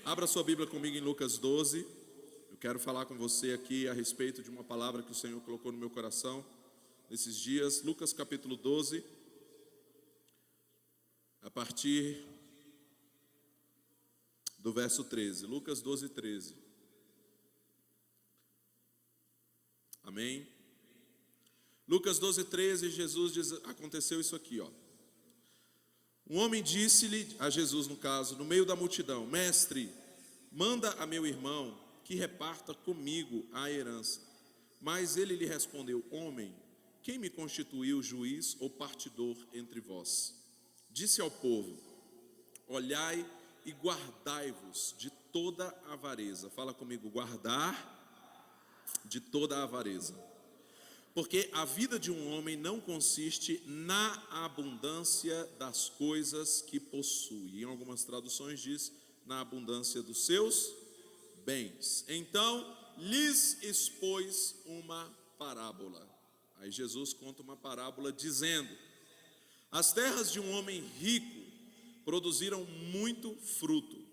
Abra sua Bíblia comigo em Lucas 12. Eu quero falar com você aqui a respeito de uma palavra que o Senhor colocou no meu coração nesses dias. Lucas capítulo 12, a partir do verso 13. Lucas 12, 13. Amém? Lucas 12, 13, Jesus diz, aconteceu isso aqui, ó. Um homem disse-lhe, a Jesus no caso, no meio da multidão: Mestre, manda a meu irmão que reparta comigo a herança. Mas ele lhe respondeu: Homem, quem me constituiu juiz ou partidor entre vós? Disse ao povo: Olhai e guardai-vos de toda avareza. Fala comigo, guardar de toda avareza. Porque a vida de um homem não consiste na abundância das coisas que possui. Em algumas traduções diz, na abundância dos seus bens. Então, lhes expôs uma parábola. Aí Jesus conta uma parábola dizendo: As terras de um homem rico produziram muito fruto.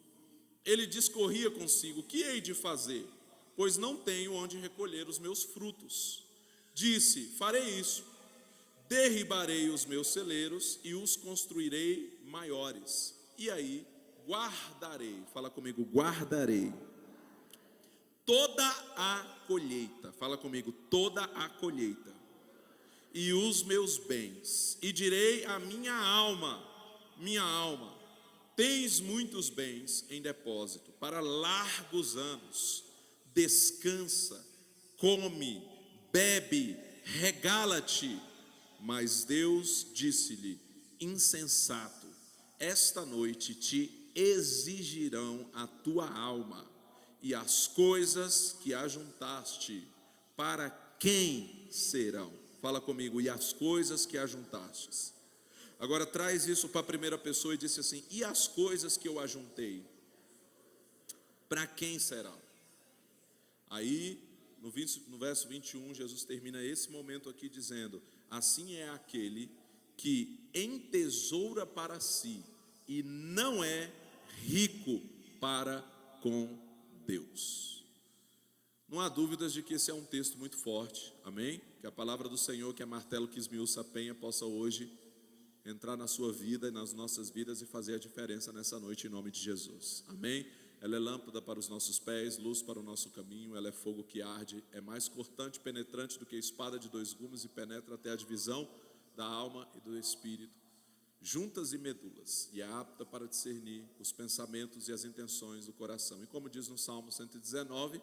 Ele discorria consigo: Que hei de fazer? Pois não tenho onde recolher os meus frutos. Disse: Farei isso, derribarei os meus celeiros e os construirei maiores. E aí guardarei, fala comigo, guardarei toda a colheita, fala comigo, toda a colheita, e os meus bens, e direi à minha alma, tens muitos bens em depósito para largos anos, descansa, come, bebe, regala-te. Mas Deus disse-lhe: Insensato, esta noite te exigirão a tua alma, e as coisas que ajuntaste, para quem serão? Fala comigo, e as coisas que ajuntastes. Agora traz isso para a primeira pessoa e disse assim: E as coisas que eu ajuntei, para quem serão? Aí no verso 21, Jesus termina esse momento aqui dizendo: Assim é aquele que entesoura para si e não é rico para com Deus. Não há dúvidas de que esse é um texto muito forte, amém? Que a palavra do Senhor, que é martelo que esmiuça a penha, possa hoje entrar na sua vida e nas nossas vidas e fazer a diferença nessa noite em nome de Jesus, amém? Ela é lâmpada para os nossos pés, luz para o nosso caminho. Ela é fogo que arde, é mais cortante e penetrante do que espada de dois gumes, e penetra até a divisão da alma e do espírito, juntas e medulas, e é apta para discernir os pensamentos e as intenções do coração. E como diz no Salmo 119,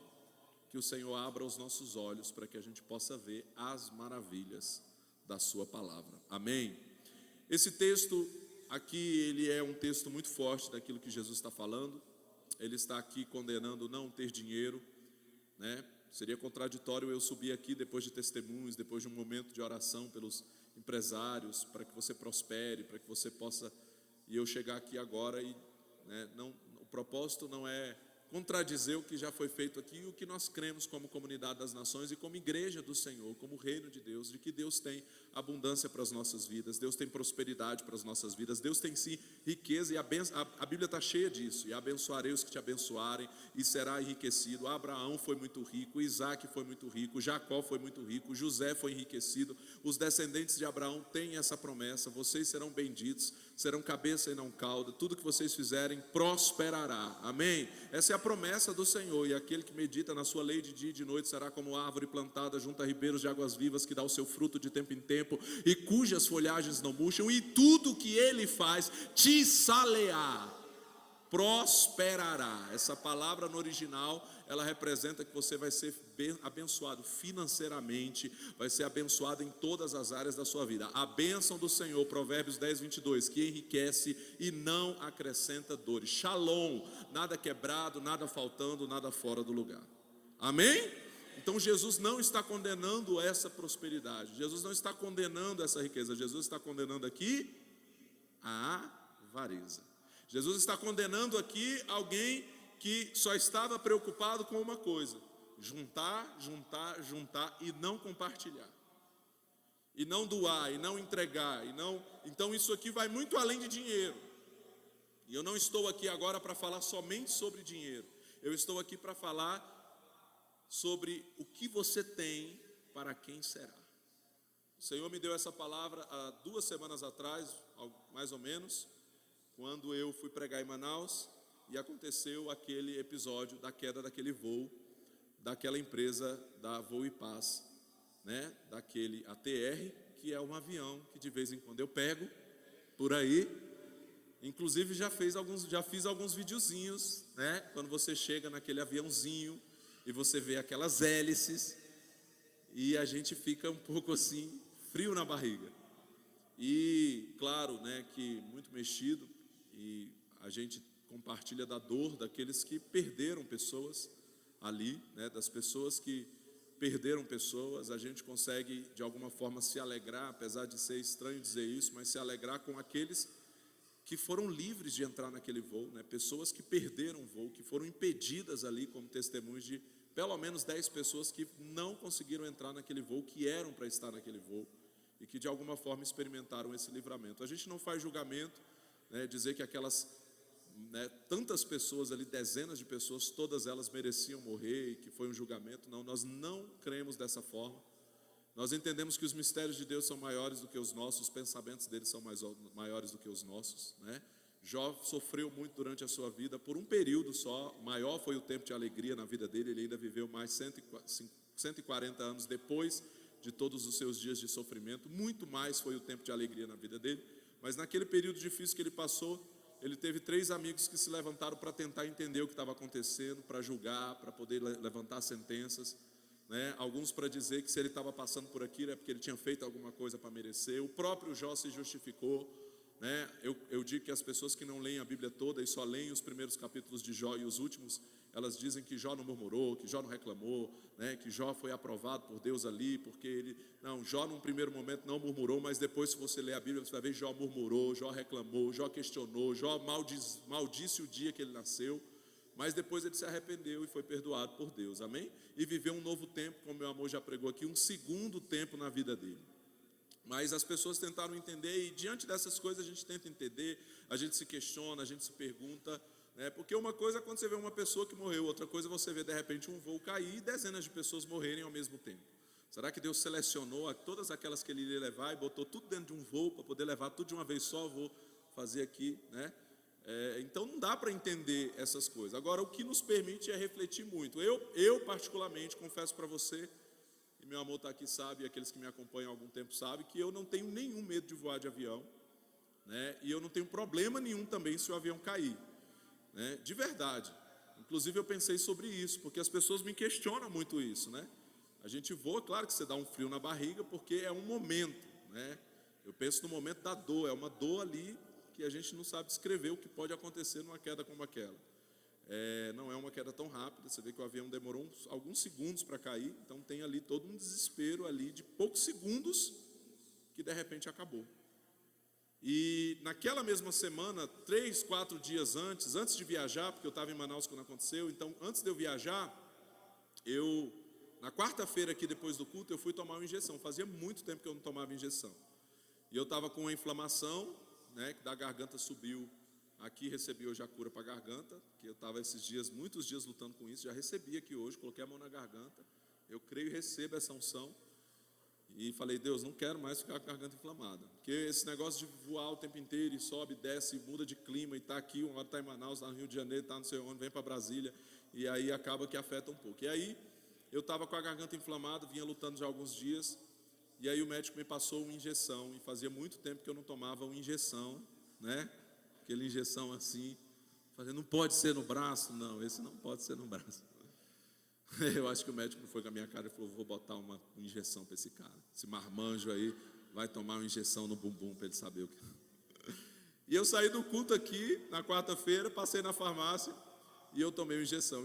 que o Senhor abra os nossos olhos para que a gente possa ver as maravilhas da sua palavra, amém? Esse texto aqui, ele é um texto muito forte daquilo que Jesus está falando. Ele está aqui condenando não ter dinheiro, né? Seria contraditório eu subir aqui depois de testemunhos, depois de um momento de oração pelos empresários, para que você prospere, para que você possa, e eu chegar aqui agora e, né, não, o propósito não é contradizer o que já foi feito aqui e o que nós cremos como comunidade das nações e como igreja do Senhor, como reino de Deus, de que Deus tem abundância para as nossas vidas, Deus tem prosperidade para as nossas vidas, Deus tem sim riqueza, e a Bíblia está cheia disso: e abençoarei os que te abençoarem, e será enriquecido. Abraão foi muito rico, Isaac foi muito rico, Jacó foi muito rico, José foi enriquecido. Os descendentes de Abraão têm essa promessa: vocês serão benditos, serão cabeça e não cauda, tudo que vocês fizerem prosperará, amém? Essa é a promessa do Senhor, e aquele que medita na sua lei de dia e de noite será como árvore plantada junto a ribeiros de águas vivas, que dá o seu fruto de tempo em tempo, e cujas folhagens não murcham, e tudo que ele faz te salear, prosperará. Essa palavra no original, ela representa que você vai ser abençoado financeiramente, vai ser abençoado em todas as áreas da sua vida. A bênção do Senhor, Provérbios 10, 22, que enriquece e não acrescenta dores. Shalom, nada quebrado, nada faltando, nada fora do lugar, amém? Então Jesus não está condenando essa prosperidade, Jesus não está condenando essa riqueza, Jesus está condenando aqui a avareza. Jesus está condenando aqui alguém que só estava preocupado com uma coisa: juntar, juntar, juntar e não compartilhar, e não doar, e não entregar, e não. Então isso aqui vai muito além de dinheiro. E eu não estou aqui agora para falar somente sobre dinheiro. Eu estou aqui para falar sobre o que você tem, para quem será. O Senhor me deu essa palavra há 2 semanas atrás, mais ou menos, quando eu fui pregar em Manaus e aconteceu aquele episódio da queda daquele voo, daquela empresa da Voo e Paz, né? Daquele ATR, que é um avião que de vez em quando eu pego por aí. Inclusive já fiz alguns videozinhos, né? Quando você chega naquele aviãozinho e você vê aquelas hélices e a gente fica um pouco assim, frio na barriga. E claro, né, que muito mexido, e a gente compartilha da dor daqueles que perderam pessoas ali, né, das pessoas que perderam pessoas. A gente consegue de alguma forma se alegrar, apesar de ser estranho dizer isso, mas se alegrar com aqueles que foram livres de entrar naquele voo, né? Pessoas que perderam o voo, que foram impedidas ali como testemunhos de pelo menos 10 pessoas que não conseguiram entrar naquele voo, que eram para estar naquele voo e que de alguma forma experimentaram esse livramento. A gente não faz julgamento, né, dizer que aquelas, né, tantas pessoas ali, dezenas de pessoas, todas elas mereciam morrer e que foi um julgamento. Não, nós não cremos dessa forma. Nós entendemos que os mistérios de Deus são maiores do que os nossos, os pensamentos dele são maiores do que os nossos, né? Jó sofreu muito durante a sua vida, por um período só. Maior foi o tempo de alegria na vida dele. Ele ainda viveu mais 140 anos depois de todos os seus dias de sofrimento. Muito mais foi o tempo de alegria na vida dele. Mas naquele período difícil que ele passou, ele teve 3 amigos que se levantaram para tentar entender o que estava acontecendo, para julgar, para poder levantar sentenças, né? Alguns para dizer que se ele estava passando por aquilo é porque ele tinha feito alguma coisa para merecer. O próprio Jó se justificou, né? Eu digo que as pessoas que não leem a Bíblia toda e só leem os primeiros capítulos de Jó e os últimos, elas dizem que Jó não murmurou, que Jó não reclamou, né? Que Jó foi aprovado por Deus ali, porque ele... Não, Jó num primeiro momento não murmurou, mas depois, se você ler a Bíblia, você vai ver Jó murmurou, Jó reclamou, Jó questionou, Jó maldisse o dia que ele nasceu. Mas depois ele se arrependeu e foi perdoado por Deus, amém? E viveu um novo tempo, como meu amor já pregou aqui, um segundo tempo na vida dele. Mas as pessoas tentaram entender, e diante dessas coisas a gente tenta entender, a gente se questiona, a gente se pergunta, né? Porque uma coisa é quando você vê uma pessoa que morreu, outra coisa é você ver de repente um voo cair e dezenas de pessoas morrerem ao mesmo tempo. Será que Deus selecionou todas aquelas que ele iria levar e botou tudo dentro de um voo para poder levar tudo de uma vez só? Vou fazer aqui, né? Então não dá para entender essas coisas. Agora, o que nos permite é refletir muito. Eu particularmente, confesso para você, e meu amor está aqui, sabe, e aqueles que me acompanham há algum tempo sabem, que eu não tenho nenhum medo de voar de avião, né? E eu não tenho problema nenhum também se o avião cair, né? De verdade. Inclusive eu pensei sobre isso, porque as pessoas me questionam muito isso, né? A gente voa, claro que você dá um frio na barriga, porque é um momento, né? Eu penso no momento da dor, é uma dor ali que a gente não sabe descrever o que pode acontecer numa queda como aquela. Não é uma queda tão rápida, você vê que o avião demorou alguns segundos para cair, então tem ali todo um desespero ali de poucos segundos que de repente acabou. E naquela mesma semana, 3, 4 dias antes de viajar, porque eu estava em Manaus quando aconteceu, então antes de eu viajar, na quarta-feira aqui depois do culto, eu fui tomar uma injeção. Fazia muito tempo que eu não tomava injeção. E eu estava com uma inflamação, né, que da garganta subiu aqui, recebi hoje a cura para a garganta, que eu estava muitos dias lutando com isso, já recebi aqui hoje, coloquei a mão na garganta, eu creio e recebo essa unção, e falei, Deus, não quero mais ficar com a garganta inflamada, porque esse negócio de voar o tempo inteiro, e sobe, desce, muda de clima, e está aqui, uma hora está em Manaus, está no Rio de Janeiro, está não sei onde, vem para Brasília, e aí acaba que afeta um pouco. E aí, eu estava com a garganta inflamada, vinha lutando já há alguns dias, e aí o médico me passou uma injeção, e fazia muito tempo que eu não tomava uma injeção, né? Aquela injeção assim, não pode ser no braço, não, esse não pode ser no braço. Eu acho que o médico não foi com a minha cara e falou, vou botar uma injeção para esse cara, esse marmanjo aí vai tomar uma injeção no bumbum para ele saber o que... E eu saí do culto aqui, na quarta-feira, passei na farmácia, e eu tomei uma injeção,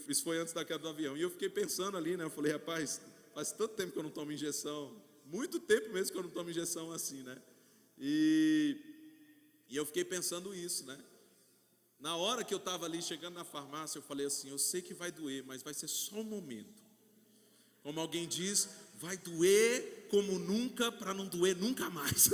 isso foi antes da queda do avião, e eu fiquei pensando ali, né, eu falei, rapaz, faz tanto tempo que eu não tomo injeção, muito tempo mesmo que eu não tomo injeção assim, né? E eu fiquei pensando isso, né? Na hora que eu estava ali chegando na farmácia, eu falei assim, eu sei que vai doer, mas vai ser só um momento. Como alguém diz, vai doer como nunca para não doer nunca mais.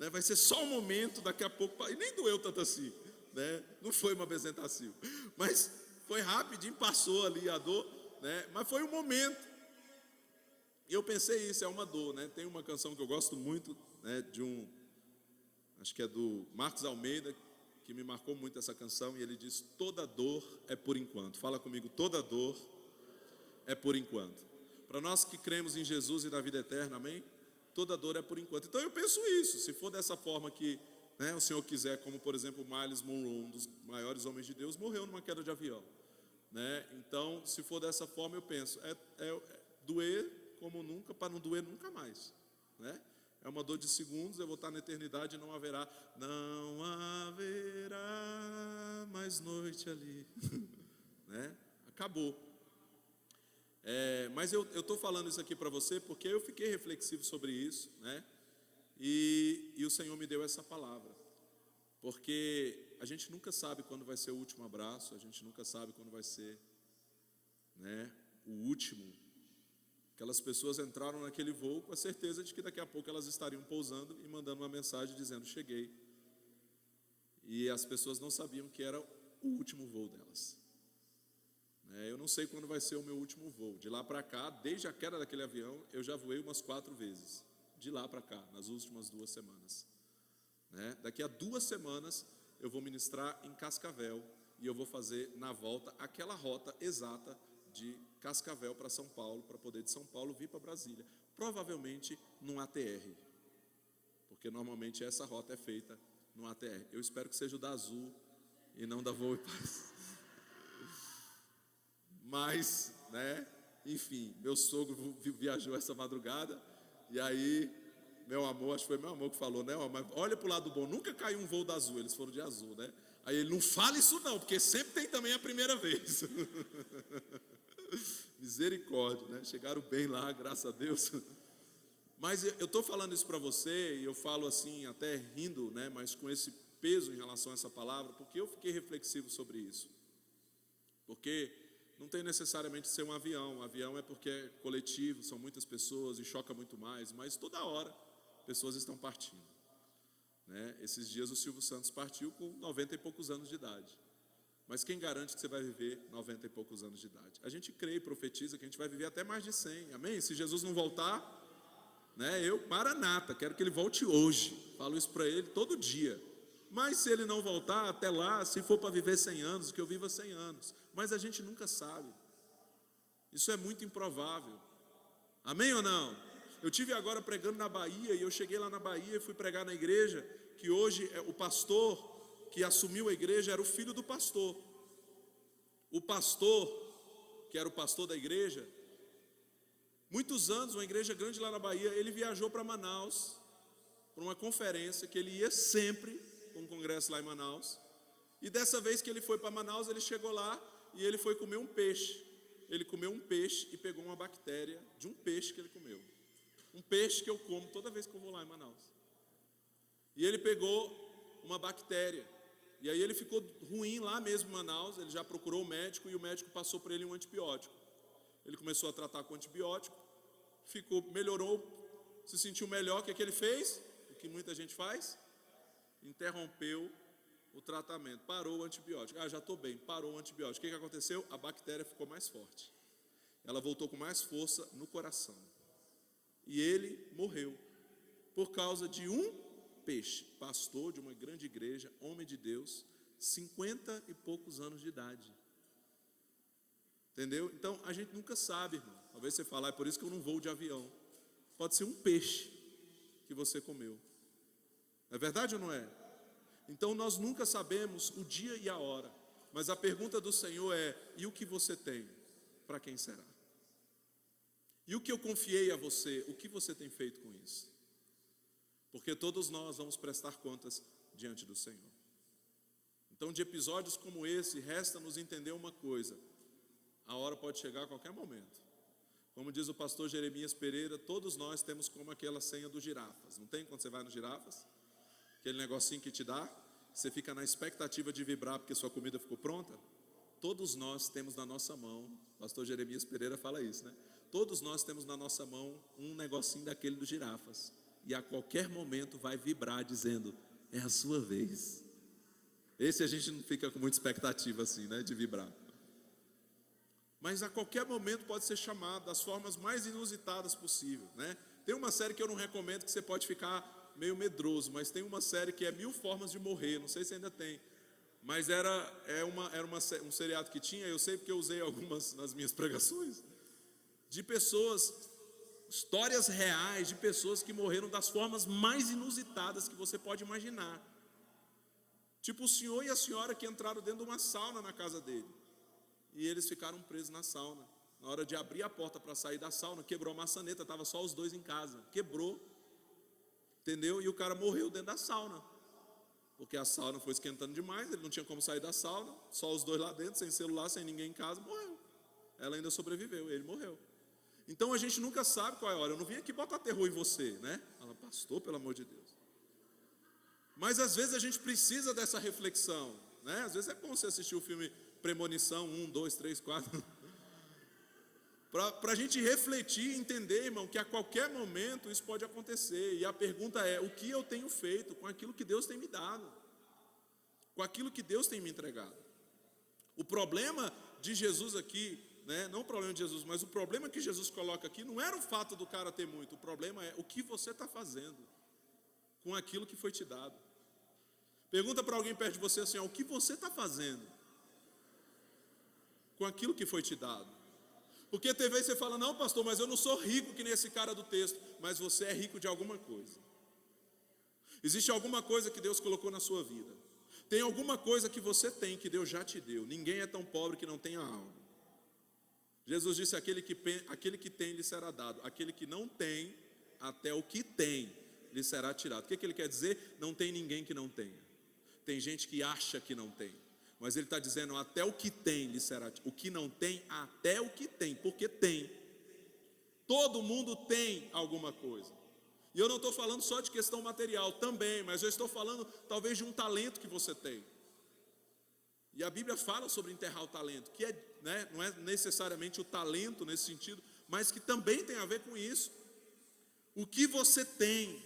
né? Vai ser só um momento, daqui a pouco, e nem doeu tanto assim, né? Não foi uma bezetacil, mas foi rapidinho, passou ali a dor, né? Mas foi um momento. E eu pensei, isso é uma dor, né? Tem uma canção que eu gosto muito, né? Acho que é do Marcos Almeida, que me marcou muito essa canção, e ele diz: toda dor é por enquanto. Fala comigo, toda dor é por enquanto. Para nós que cremos em Jesus e na vida eterna, amém? Toda dor é por enquanto. Então eu penso isso, se for dessa forma que, né, o Senhor quiser, como por exemplo Miles Monroe, um dos maiores homens de Deus, morreu numa queda de avião, né? Então, se for dessa forma, eu penso, doer como nunca, para não doer nunca mais, né? É uma dor de segundos, eu vou estar na eternidade e não haverá mais noite ali, né? Acabou. Mas eu estou falando isso aqui para você porque eu fiquei reflexivo sobre isso, né? E o Senhor me deu essa palavra, porque a gente nunca sabe quando vai ser o último abraço, a gente nunca sabe quando vai ser, né, o último. Aquelas pessoas entraram naquele voo com a certeza de que daqui a pouco elas estariam pousando e mandando uma mensagem dizendo: cheguei. E as pessoas não sabiam que era o último voo delas. Eu não sei quando vai ser o meu último voo. De lá para cá, desde a queda daquele avião, eu já voei umas 4 vezes. De lá para cá, nas últimas 2 semanas. Daqui a 2 semanas, eu vou ministrar em Cascavel. E eu vou fazer na volta aquela rota exata de Cascavel para São Paulo, para poder de São Paulo vir para Brasília. Provavelmente num ATR. Porque normalmente essa rota é feita no ATR. Eu espero que seja o da Azul e não da Voo e Paz. Mas, né, enfim, meu sogro viajou essa madrugada, e aí, meu amor, acho que foi meu amor que falou, né, mas olha pro lado bom, nunca caiu um voo da Azul, eles foram de Azul, né? Aí ele: não fala isso não, porque sempre tem também a primeira vez. Misericórdia, né? Chegaram bem lá, graças a Deus. Mas eu estou falando isso para você, e eu falo assim, até rindo, né, mas com esse peso em relação a essa palavra, porque eu fiquei reflexivo sobre isso. Porque não tem necessariamente ser um avião é porque é coletivo, são muitas pessoas e choca muito mais, mas toda hora pessoas estão partindo, né? Esses dias o Silvio Santos partiu com 90 e poucos anos de idade. Mas quem garante que você vai viver 90 e poucos anos de idade? A gente crê e profetiza que a gente vai viver até mais de 100, amém? Se Jesus não voltar, né, Maranata, quero que ele volte hoje, falo isso para ele todo dia. Mas se ele não voltar até lá, se for para viver 100 anos, que eu viva 100 anos. Mas a gente nunca sabe. Isso é muito improvável. Amém ou não? Eu tive agora pregando na Bahia, e eu cheguei lá na Bahia e fui pregar na igreja, que hoje o pastor que assumiu a igreja era o filho do pastor. O pastor, que era o pastor da igreja, muitos anos, uma igreja grande lá na Bahia, ele viajou para Manaus, para uma conferência, que ele ia sempre, um congresso lá em Manaus. E dessa vez que ele foi para Manaus, ele chegou lá e ele foi comer um peixe. Ele comeu um peixe e pegou uma bactéria de um peixe que ele comeu. Um peixe que eu como toda vez que eu vou lá em Manaus. E ele pegou uma bactéria. E aí ele ficou ruim lá mesmo em Manaus, ele já procurou o médico e o médico passou para ele um antibiótico. Ele começou a tratar com antibiótico, melhorou, se sentiu melhor. O que ele fez? O que muita gente faz? Interrompeu o tratamento, parou o antibiótico. Já estou bem, parou o antibiótico. O que aconteceu? A bactéria ficou mais forte. Ela voltou com mais força no coração. E ele morreu por causa de um peixe. Pastor de uma grande igreja, homem de Deus, 50 e poucos anos de idade. Entendeu? Então a gente nunca sabe, irmão. Talvez você fale: é por isso que eu não vou de avião. Pode ser um peixe que você comeu. É verdade ou não é? Então nós nunca sabemos o dia e a hora. Mas a pergunta do Senhor é: e o que você tem? Para quem será? E o que eu confiei a você, o que você tem feito com isso? Porque todos nós vamos prestar contas diante do Senhor. Então, de episódios como esse, resta-nos entender uma coisa: a hora pode chegar a qualquer momento. Como diz o pastor Jeremias Pereira, todos nós temos como aquela senha do girafas. Não tem quando você vai no girafas? Aquele negocinho que te dá, você fica na expectativa de vibrar porque sua comida ficou pronta. Todos nós temos na nossa mão, o pastor Jeremias Pereira fala isso, né? Todos nós temos na nossa mão um negocinho daquele do girafas. e a qualquer momento vai vibrar dizendo: é a sua vez. Esse a gente não fica com muita expectativa assim, né, de vibrar. Mas a qualquer momento pode ser chamado das formas mais inusitadas possível, né? Tem uma série que eu não recomendo, que você pode ficar meio medroso, mas tem uma série que é 1000 Formas de Morrer, não sei se ainda tem. Mas era um seriado que tinha, eu sei porque eu usei algumas nas minhas pregações, de pessoas, histórias reais de pessoas que morreram das formas mais inusitadas que você pode imaginar. Tipo o senhor e a senhora que entraram dentro de uma sauna na casa dele. E eles ficaram presos na sauna. Na hora de abrir a porta para sair da sauna, quebrou a maçaneta, estava só os dois em casa. Quebrou, entendeu? E o cara morreu dentro da sauna. Porque a sauna foi esquentando demais, ele não tinha como sair da sauna, só os dois lá dentro, sem celular, sem ninguém em casa, morreu. Ela ainda sobreviveu, ele morreu. Então a gente nunca sabe qual é a hora. Eu não vim aqui botar terror em você, né? Fala, pastor, pelo amor de Deus. Mas às vezes a gente precisa dessa reflexão, né? Às vezes é bom você assistir o filme Premonição 1, 2, 3, 4 para a gente refletir e entender, irmão, que a qualquer momento isso pode acontecer. E a pergunta é: o que eu tenho feito com aquilo que Deus tem me dado, com aquilo que Deus tem me entregado? O problema de Jesus aqui, né, não o problema de Jesus, mas o problema que Jesus coloca aqui não era o fato do cara ter muito. O problema é o que você está fazendo com aquilo que foi te dado. Pergunta para alguém perto de você assim: ó, o que você está fazendo com aquilo que foi te dado? Porque tem vezes você fala: não, pastor, mas eu não sou rico que nem esse cara do texto. Mas você é rico de alguma coisa. Existe alguma coisa que Deus colocou na sua vida. Tem alguma coisa que você tem, que Deus já te deu. Ninguém é tão pobre que não tenha algo. Jesus disse: aquele que tem lhe será dado, aquele que não tem, até o que tem lhe será tirado. O que ele quer dizer? Não tem ninguém que não tenha. Tem gente que acha que não tem, mas ele está dizendo: até o que tem lhe será tirado. O que não tem, até o que tem, porque tem. Todo mundo tem alguma coisa. E eu não estou falando só de questão material, também, mas eu estou falando talvez de um talento que você tem. E a Bíblia fala sobre enterrar o talento, que é, né, não é necessariamente o talento nesse sentido, mas que também tem a ver com isso. O que você tem.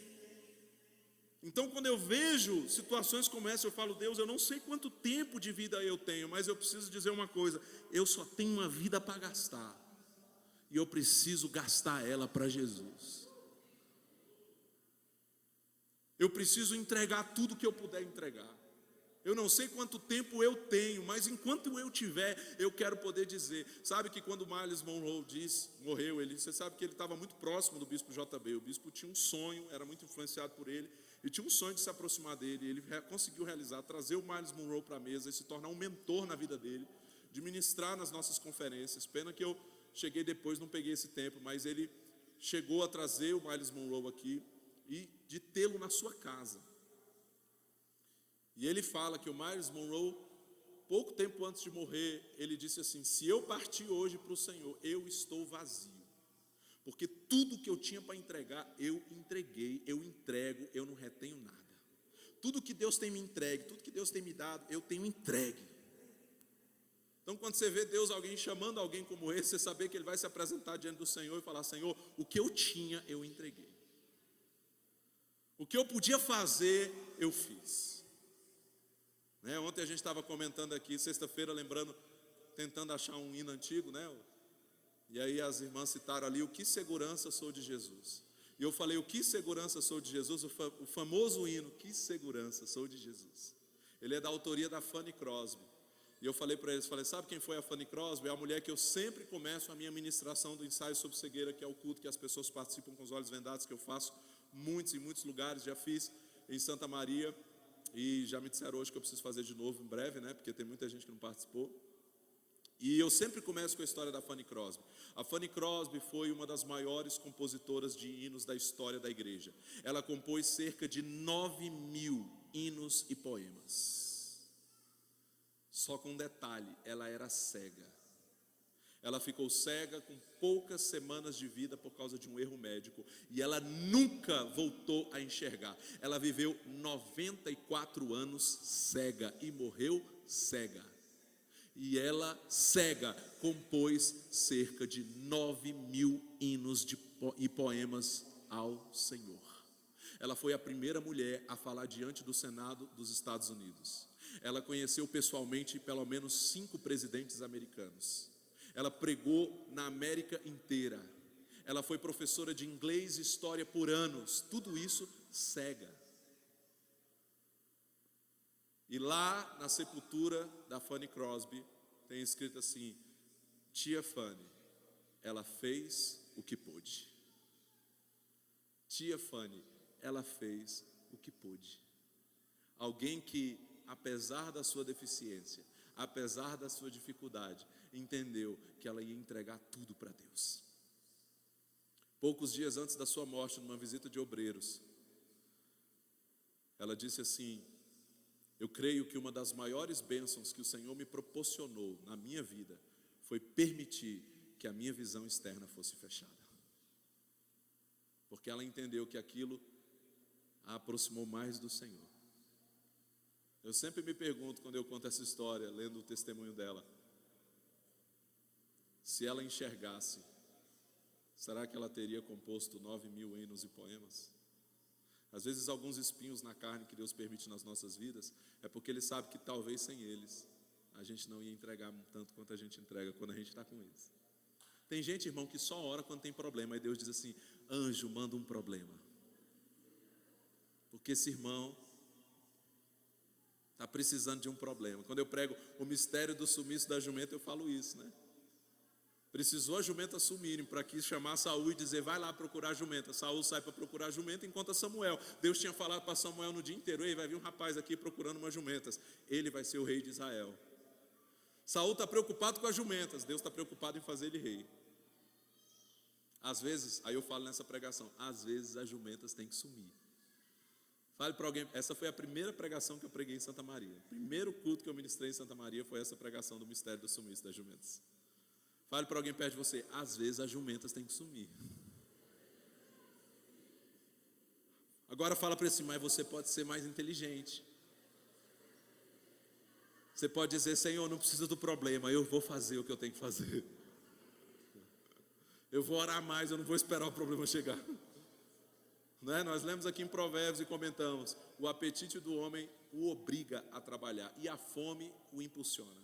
Então, quando eu vejo situações como essa, eu falo: Deus, eu não sei quanto tempo de vida eu tenho, mas eu preciso dizer uma coisa: eu só tenho uma vida para gastar, e eu preciso gastar ela para Jesus. Eu preciso entregar tudo que eu puder entregar. Eu não sei quanto tempo eu tenho, mas enquanto eu tiver, eu quero poder dizer. Sabe que quando Myles Monroe morreu, você sabe que ele estava muito próximo do bispo JB. O bispo tinha um sonho, era muito influenciado por ele, e tinha um sonho de se aproximar dele. Ele conseguiu realizar, trazer o Myles Monroe para a mesa e se tornar um mentor na vida dele, de ministrar nas nossas conferências. Pena que eu cheguei depois, não peguei esse tempo, mas ele chegou a trazer o Myles Monroe aqui e de tê-lo na sua casa. E ele fala que o Myles Monroe, pouco tempo antes de morrer, ele disse assim: se eu partir hoje para o Senhor, eu estou vazio. Porque tudo que eu tinha para entregar, eu entreguei, eu entrego, eu não retenho nada. Tudo que Deus tem me entregue, tudo que Deus tem me dado, eu tenho entregue. Então, quando você vê Deus chamando alguém como esse, você saber que ele vai se apresentar diante do Senhor e falar: Senhor, o que eu tinha, eu entreguei. O que eu podia fazer, eu fiz. Né? Ontem a gente estava comentando aqui, sexta-feira, lembrando, tentando achar um hino antigo, né? E aí as irmãs citaram ali: o que segurança sou de Jesus. E eu falei: o que segurança sou de Jesus? O famoso hino, que segurança sou de Jesus. Ele é da autoria da Fanny Crosby. E eu falei para eles, sabe quem foi a Fanny Crosby? É a mulher que eu sempre começo a minha ministração do ensaio sobre cegueira, que é o culto que as pessoas participam com os olhos vendados, que eu faço em muitos lugares, já fiz em Santa Maria, e já me disseram hoje que eu preciso fazer de novo em breve, né? Porque tem muita gente que não participou. E eu sempre começo com a história da Fanny Crosby. A Fanny Crosby foi uma das maiores compositoras de hinos da história da igreja. Ela compôs cerca de 9.000 hinos e poemas. Só com um detalhe: ela era cega. Ela ficou cega com poucas semanas de vida por causa de um erro médico, e ela nunca voltou a enxergar. Ela viveu 94 anos cega e morreu cega. E ela, cega, compôs cerca de 9.000 hinos e poemas ao Senhor. Ela foi a primeira mulher a falar diante do Senado dos Estados Unidos. Ela conheceu pessoalmente pelo menos 5 presidentes americanos. Ela pregou na América inteira. Ela foi professora de inglês e história por anos. Tudo isso cega. E lá na sepultura da Fanny Crosby tem escrito assim: tia Fanny, ela fez o que pôde. Tia Fanny, ela fez o que pôde. Alguém que, apesar da sua deficiência, apesar da sua dificuldade, entendeu que ela ia entregar tudo para Deus. Poucos dias antes da sua morte, numa visita de obreiros, ela disse assim: eu creio que uma das maiores bênçãos que o Senhor me proporcionou na minha vida foi permitir que a minha visão externa fosse fechada. Porque ela entendeu que aquilo a aproximou mais do Senhor. Eu sempre me pergunto, quando eu conto essa história, lendo o testemunho dela, se ela enxergasse, será que ela teria composto 9.000 hinos e poemas? Às vezes alguns espinhos na carne que Deus permite nas nossas vidas, é porque Ele sabe que talvez sem eles, a gente não ia entregar tanto quanto a gente entrega quando a gente está com eles. Tem gente, irmão, que só ora quando tem problema, aí Deus diz assim: anjo, manda um problema. Porque esse irmão está precisando de um problema. Quando eu prego o mistério do sumiço da jumenta, eu falo isso, né? Precisou a jumenta sumirem para que chamar Saul e dizer: vai lá procurar a jumenta. Saul sai para procurar a jumenta, encontra Samuel. Deus tinha falado para Samuel no dia inteiro: ei, vai vir um rapaz aqui procurando umas jumentas, ele vai ser o rei de Israel. Saul está preocupado com as jumentas, Deus está preocupado em fazer ele rei. Às vezes, aí eu falo nessa pregação, às vezes as jumentas têm que sumir. Fale para alguém, essa foi a primeira pregação que eu preguei em Santa Maria. O primeiro culto que eu ministrei em Santa Maria foi essa pregação do mistério do sumiço das jumentas. Fale para alguém perto de você, às vezes as jumentas têm que sumir. Agora fala para esse, mas você pode ser mais inteligente. Você pode dizer: Senhor, não precisa do problema, eu vou fazer o que eu tenho que fazer. Eu vou orar mais, eu não vou esperar o problema chegar. Né? Nós lemos aqui em Provérbios e comentamos: o apetite do homem o obriga a trabalhar e a fome o impulsiona.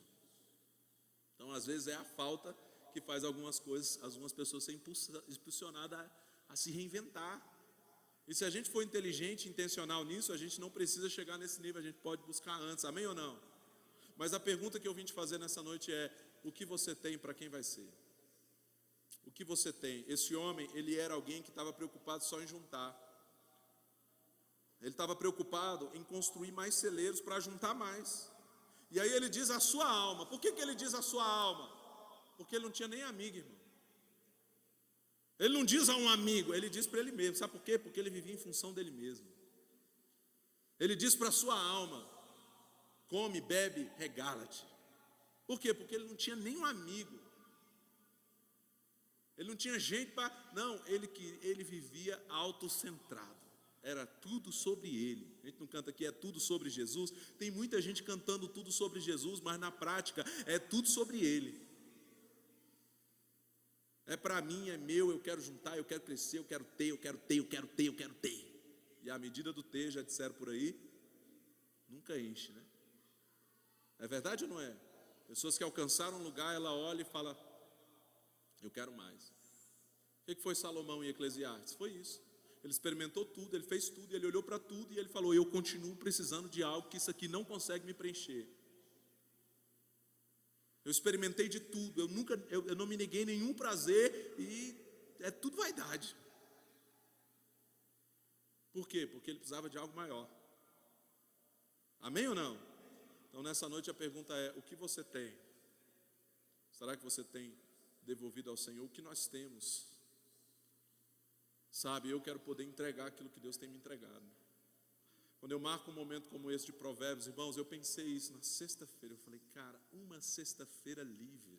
Então, às vezes é a falta que faz algumas coisas, algumas pessoas serem impulsionadas a se reinventar. E se a gente for inteligente, intencional nisso, a gente não precisa chegar nesse nível, a gente pode buscar antes, amém ou não? Mas a pergunta que eu vim te fazer nessa noite é: o que você tem para quem vai ser? O que você tem? Esse homem, ele era alguém que estava preocupado só em juntar. Ele estava preocupado em construir mais celeiros para juntar mais. E aí ele diz a sua alma. Por que ele diz a sua alma? Porque ele não tinha nem amigo, irmão. Ele não diz a um amigo, ele diz para ele mesmo. Sabe por quê? Porque ele vivia em função dele mesmo. Ele diz para a sua alma: come, bebe, regala-te. Por quê? Porque ele não tinha nenhum amigo. Ele não tinha gente para... Não, ele vivia autocentrado. Era tudo sobre ele. A gente não canta aqui, é tudo sobre Jesus. Tem muita gente cantando tudo sobre Jesus, mas na prática é tudo sobre ele. É para mim, é meu, eu quero juntar, eu quero crescer, eu quero ter, eu quero ter, eu quero ter, eu quero ter. E a medida do ter, já disseram por aí, nunca enche, né? É verdade ou não é? Pessoas que alcançaram um lugar, ela olha e fala: eu quero mais. O que foi Salomão em Eclesiastes? Foi isso. Ele experimentou tudo, ele fez tudo, ele olhou para tudo e ele falou: eu continuo precisando de algo que isso aqui não consegue me preencher. Eu experimentei de tudo, eu não me neguei nenhum prazer e é tudo vaidade. Por quê? Porque ele precisava de algo maior. Amém ou não? Então nessa noite a pergunta é: o que você tem? Será que você tem devolvido ao Senhor o que nós temos? Sabe, eu quero poder entregar aquilo que Deus tem me entregado. Quando eu marco um momento como esse de Provérbios, irmãos, eu pensei isso na sexta-feira. Eu falei: cara, uma sexta-feira livre.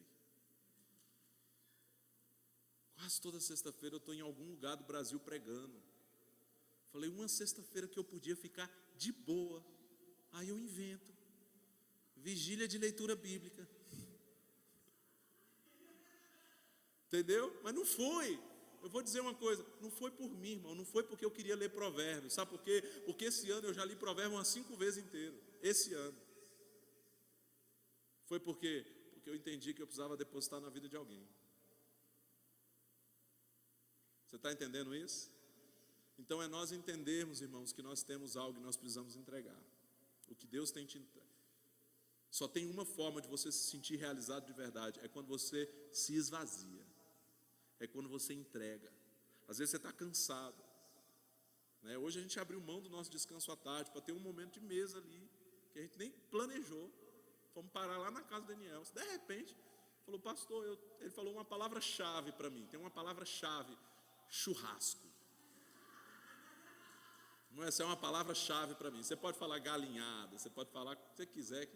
Quase toda sexta-feira eu estou em algum lugar do Brasil pregando. Falei: uma sexta-feira que eu podia ficar de boa. Aí eu invento vigília de leitura bíblica. Entendeu? Mas não foi. eu vou dizer uma coisa, não foi por mim, irmão, não foi porque eu queria ler Provérbios, sabe por quê? Porque esse ano eu já li Provérbios umas 5 vezes inteiro, esse ano. Foi porque eu entendi que eu precisava depositar na vida de alguém. Você está entendendo isso? Então é nós entendermos, irmãos, que nós temos algo e nós precisamos entregar. O que Deus tem te entregue. Só tem uma forma de você se sentir realizado de verdade, é quando você se esvazia. É quando você entrega. Às vezes você está cansado, né? Hoje a gente abriu mão do nosso descanso à tarde para ter um momento de mesa ali, que a gente nem planejou. Fomos parar lá na casa do Daniel. De repente, falou, pastor, ele falou uma palavra-chave para mim. Tem uma palavra-chave, churrasco. Não, essa é uma palavra-chave para mim. Você pode falar galinhada, você pode falar o que você quiser,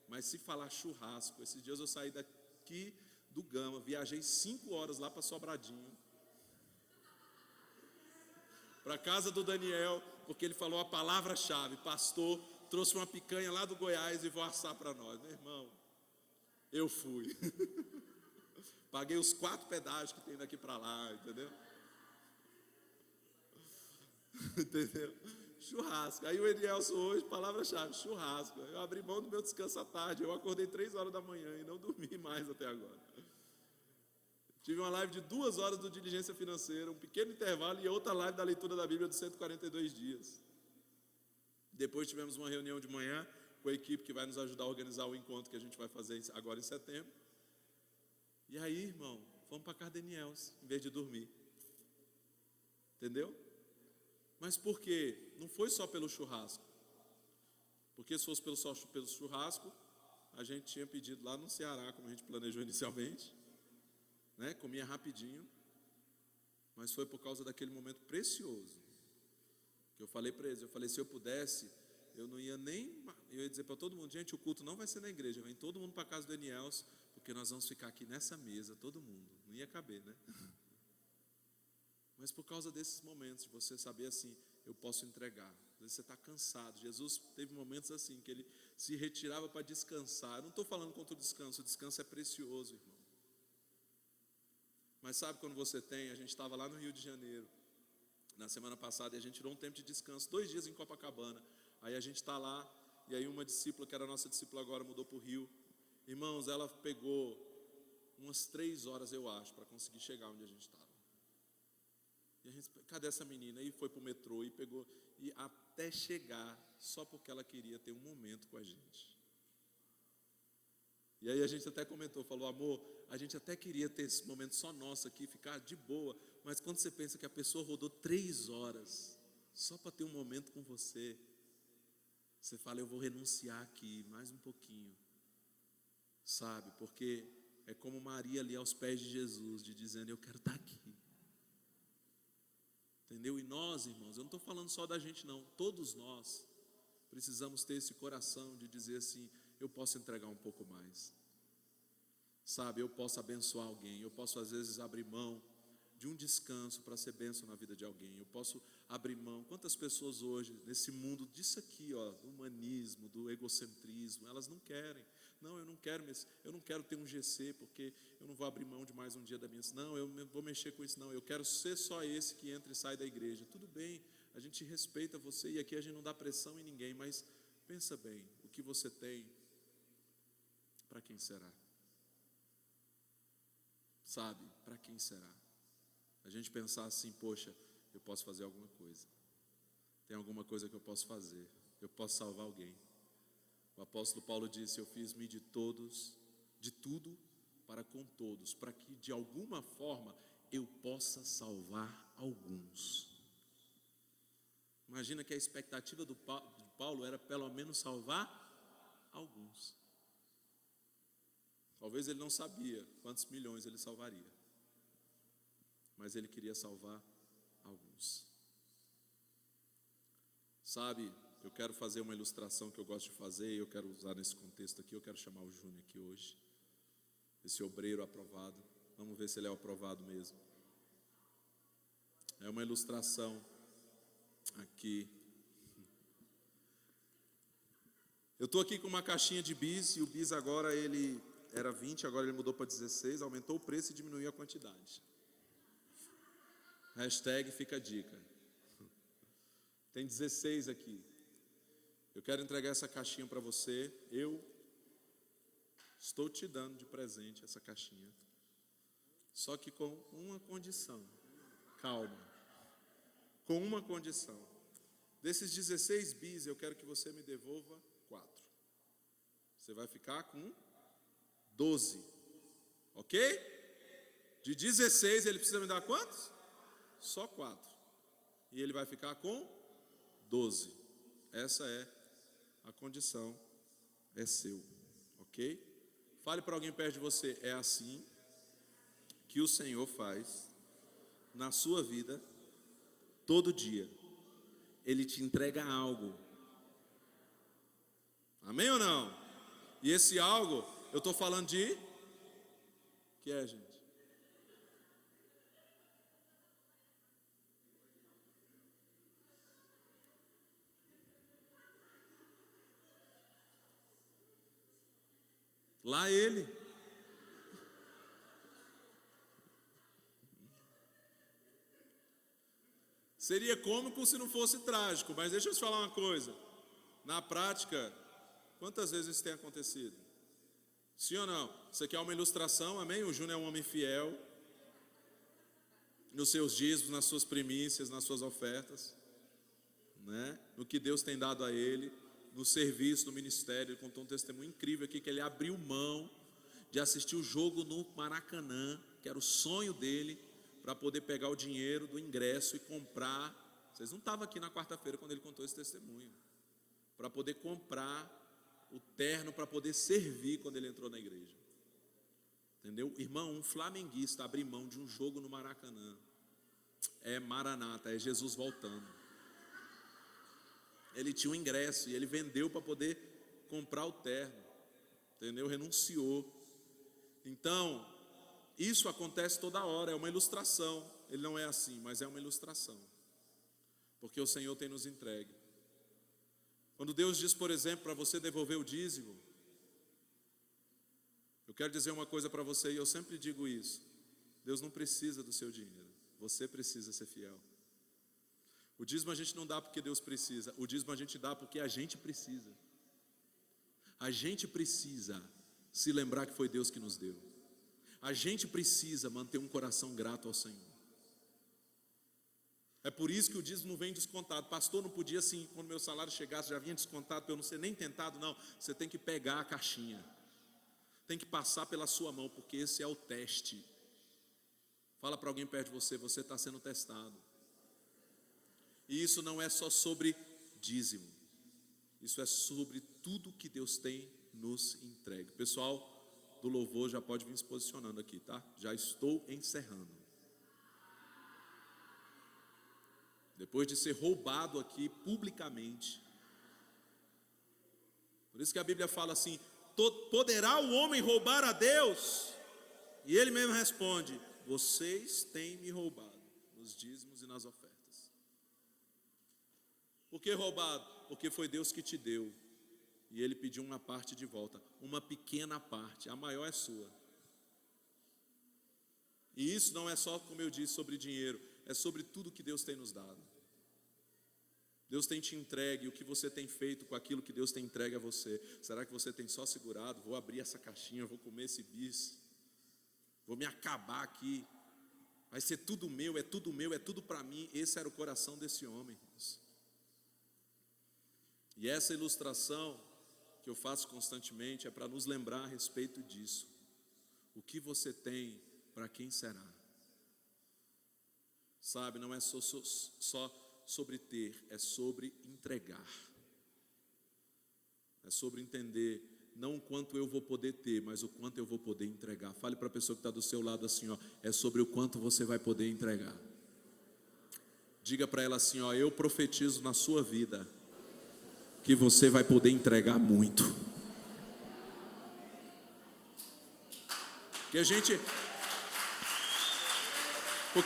mas se falar churrasco, esses dias eu saí daqui do Gama, viajei 5 horas lá para Sobradinho, para a casa do Daniel, porque ele falou a palavra-chave, pastor, trouxe uma picanha lá do Goiás e vou assar para nós. Meu irmão, eu fui. Paguei os 4 pedágios que tem daqui para lá, entendeu? Entendeu? Churrasco. Aí o Elielson hoje, palavra-chave, churrasco. Eu abri mão do meu descanso à tarde. Eu acordei 3 horas da manhã e não dormi mais até agora. Tive uma live de 2 horas do Diligência Financeira, um pequeno intervalo e outra live da leitura da Bíblia dos 142 dias. Depois tivemos uma reunião de manhã com a equipe que vai nos ajudar a organizar o encontro que a gente vai fazer agora em setembro. E aí, irmão, fomos para a casa de Daniels, em vez de dormir. Entendeu? Mas por quê? Não foi só pelo churrasco. Porque se fosse pelo churrasco, a gente tinha pedido lá no Ceará, como a gente planejou inicialmente, né? Comia rapidinho. Mas foi por causa daquele momento precioso que eu falei para eles. Eu falei, se eu pudesse, eu não ia nem... Eu ia dizer para todo mundo, gente, o culto não vai ser na igreja, vem todo mundo para a casa do Daniels, porque nós vamos ficar aqui nessa mesa, todo mundo. Não ia caber, né? Mas por causa desses momentos, de você saber assim, eu posso entregar. Às vezes você está cansado. Jesus teve momentos assim, que ele se retirava para descansar. Eu não estou falando contra o descanso é precioso, irmão. Mas sabe quando você tem, a gente estava lá no Rio de Janeiro, na semana passada, e a gente tirou um tempo de descanso, 2 dias em Copacabana. Aí a gente está lá, e aí uma discípula, que era nossa discípula agora, mudou para o Rio. Irmãos, ela pegou umas 3 horas, eu acho, para conseguir chegar onde a gente estava. E a gente, cadê essa menina? E foi para o metrô e pegou, e até chegar, só porque ela queria ter um momento com a gente. E aí a gente até comentou, falou, amor, a gente até queria ter esse momento só nosso aqui, ficar de boa, mas quando você pensa que a pessoa rodou 3 horas, só para ter um momento com você, você fala, eu vou renunciar aqui, mais um pouquinho, sabe, porque é como Maria ali aos pés de Jesus, de dizendo, eu quero estar aqui. Entendeu? E nós, irmãos, eu não estou falando só da gente não, todos nós precisamos ter esse coração de dizer assim, eu posso entregar um pouco mais, sabe, eu posso abençoar alguém, eu posso às vezes abrir mão de um descanso para ser bênção na vida de alguém, eu posso abrir mão. Quantas pessoas hoje, nesse mundo disso aqui, ó, do humanismo, do egocentrismo, elas não querem, não, eu não quero ter um GC, porque eu não vou abrir mão de mais um dia da minha, não, eu vou mexer com isso, não, eu quero ser só esse que entra e sai da igreja. Tudo bem, a gente respeita você, e aqui a gente não dá pressão em ninguém, mas pensa bem, o que você tem, para quem será? Sabe, para quem será? A gente pensar assim, poxa, eu posso fazer alguma coisa, tem alguma coisa que eu posso fazer, eu posso salvar alguém. O apóstolo Paulo disse, eu fiz-me de tudo para com todos, para que de alguma forma eu possa salvar alguns. Imagina que a expectativa de Paulo era pelo menos salvar alguns. Talvez ele não sabia quantos milhões ele salvaria, mas ele queria salvar alguns. Sabe, eu quero fazer uma ilustração que eu gosto de fazer, e eu quero usar nesse contexto aqui, eu quero chamar o Júnior aqui hoje, esse obreiro aprovado, vamos ver se ele é aprovado mesmo. É uma ilustração aqui. Eu estou aqui com uma caixinha de bis, e o bis agora ele era 20, agora ele mudou para 16, aumentou o preço e diminuiu a quantidade. Hashtag fica a dica. Tem 16 aqui. Eu quero entregar essa caixinha para você. Eu estou te dando de presente essa caixinha. Só que com uma condição. Calma. Com uma condição. Desses 16 bis, eu quero que você me devolva 4. Você vai ficar com 12. Ok? De 16, ele precisa me dar quantos? Só 4. E ele vai ficar com 12. Essa é a condição. É seu. Ok? Fale para alguém perto de você. É assim que o Senhor faz na sua vida todo dia. Ele te entrega algo. Amém ou não? E esse algo, eu estou falando de... que é, gente? Lá ele. Seria cômico se não fosse trágico, mas deixa eu te falar uma coisa. Na prática, quantas vezes isso tem acontecido? Sim ou não? Isso aqui é uma ilustração, amém? O Júnior é um homem fiel nos seus dízimos, nas suas primícias, nas suas ofertas, né? No que Deus tem dado a ele, no serviço, no ministério. Ele contou um testemunho incrível aqui, que ele abriu mão de assistir o jogo no Maracanã, que era o sonho dele, para poder pegar o dinheiro do ingresso e comprar. Vocês não estavam aqui na quarta-feira quando ele contou esse testemunho. Para poder comprar o terno, para poder servir quando ele entrou na igreja. Entendeu? Irmão, um flamenguista abrir mão de um jogo no Maracanã é Maranata, é Jesus voltando. Ele tinha um ingresso e ele vendeu para poder comprar o terno. Entendeu? Renunciou. Então, isso acontece toda hora, é uma ilustração. Ele não é assim, mas é uma ilustração. Porque o Senhor tem nos entregue. Quando Deus diz, por exemplo, para você devolver o dízimo, eu quero dizer uma coisa para você, e eu sempre digo isso. Deus não precisa do seu dinheiro. Você precisa ser fiel. O dízimo a gente não dá porque Deus precisa. O dízimo a gente dá porque a gente precisa. A gente precisa se lembrar que foi Deus que nos deu. A gente precisa manter um coração grato ao Senhor. É por isso que o dízimo não vem descontado. Pastor, não podia assim, quando meu salário chegasse, já vinha descontado para eu não ser nem tentado. Não, você tem que pegar a caixinha. Tem que passar pela sua mão, porque esse é o teste. Fala para alguém perto de você, você está sendo testado. E isso não é só sobre dízimo. Isso é sobre tudo que Deus tem nos entregue. Pessoal do louvor já pode vir se posicionando aqui, tá? Já estou encerrando. Depois de ser roubado aqui publicamente. Por isso que a Bíblia fala assim: poderá o homem roubar a Deus? E ele mesmo responde: vocês têm me roubado nos dízimos e nas ofertas. Por que roubado? Porque foi Deus que te deu. E ele pediu uma parte de volta, uma pequena parte, a maior é sua. E isso não é só, como eu disse, sobre dinheiro, é sobre tudo que Deus tem nos dado. Deus tem te entregue, o que você tem feito com aquilo que Deus tem entregue a você. Será que você tem só segurado? Vou abrir essa caixinha, vou comer esse bis, vou me acabar aqui, vai ser tudo meu, é tudo meu, é tudo para mim. Esse era o coração desse homem, irmãos. E essa ilustração que eu faço constantemente é para nos lembrar a respeito disso. O que você tem, para quem será? Sabe, não é só sobre ter, é sobre entregar. É sobre entender, não o quanto eu vou poder ter, mas o quanto eu vou poder entregar. Fale para a pessoa que está do seu lado assim, ó, é sobre o quanto você vai poder entregar. Diga para ela assim, ó, eu profetizo na sua vida que você vai poder entregar muito. Porque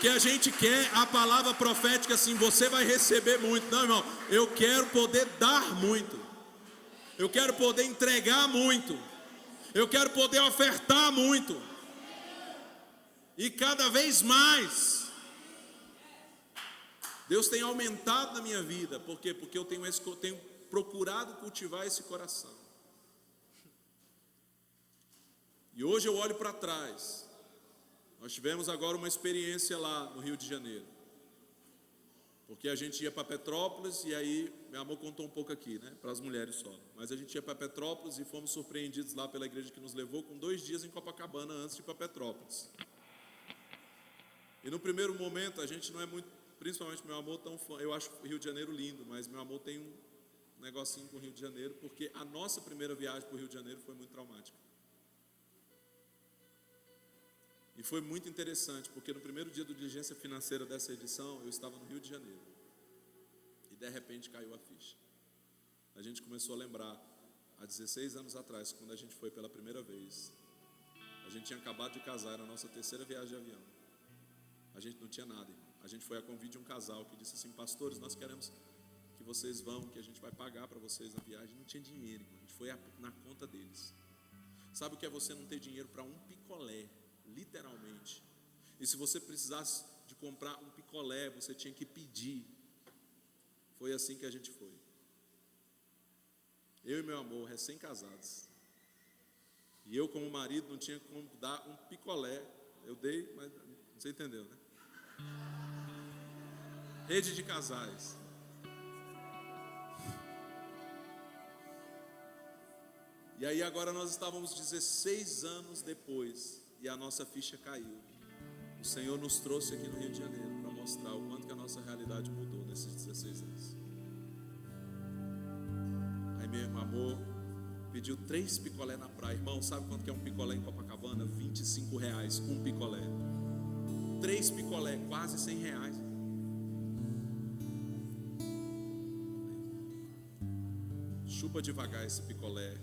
a gente quer a palavra profética assim, você vai receber muito. Não, irmão, eu quero poder dar muito. Eu quero poder entregar muito. Eu quero poder ofertar muito. E cada vez mais. Deus tem aumentado na minha vida. Por quê? Porque eu tenho procurado cultivar esse coração. E hoje eu olho para trás. Nós tivemos agora uma experiência lá no Rio de Janeiro. Porque a gente ia para Petrópolis e aí, meu amor contou um pouco aqui, né? Para as mulheres só. Mas a gente ia para Petrópolis e fomos surpreendidos lá pela igreja que nos levou com 2 dias em Copacabana antes de ir para Petrópolis. E no primeiro momento a gente não é muito, principalmente meu amor, tão fã. Eu acho o Rio de Janeiro lindo, mas meu amor tem um negocinho com o Rio de Janeiro, porque a nossa primeira viagem para o Rio de Janeiro foi muito traumática. E foi muito interessante, porque no primeiro dia do Diligência Financeira dessa edição, eu estava no Rio de Janeiro. E de repente caiu a ficha. A gente começou a lembrar, há 16 anos atrás, quando a gente foi pela primeira vez. A gente tinha acabado de casar, era a nossa 3ª viagem de avião. A gente não tinha nada, irmão. A gente foi a convite de um casal que disse assim: pastores, nós queremos que vocês vão, que a gente vai pagar para vocês na viagem. Não tinha dinheiro, irmão. A gente foi na conta deles. Sabe o que é você não ter dinheiro para um picolé? Literalmente. E se você precisasse de comprar um picolé, você tinha que pedir. Foi assim que a gente foi. Eu e meu amor, recém-casados. E eu, como marido, não tinha como dar um picolé. Eu dei, mas você entendeu, né? Rede de casais. E aí agora nós estávamos 16 anos depois. E a nossa ficha caiu. O Senhor nos trouxe aqui no Rio de Janeiro para mostrar o quanto que a nossa realidade mudou nesses 16 anos. Aí meu amor pediu 3 picolé na praia. Irmão, sabe quanto que é um picolé em Copacabana? R$25 um picolé. 3 picolé, quase R$100. Chupa devagar esse picolé,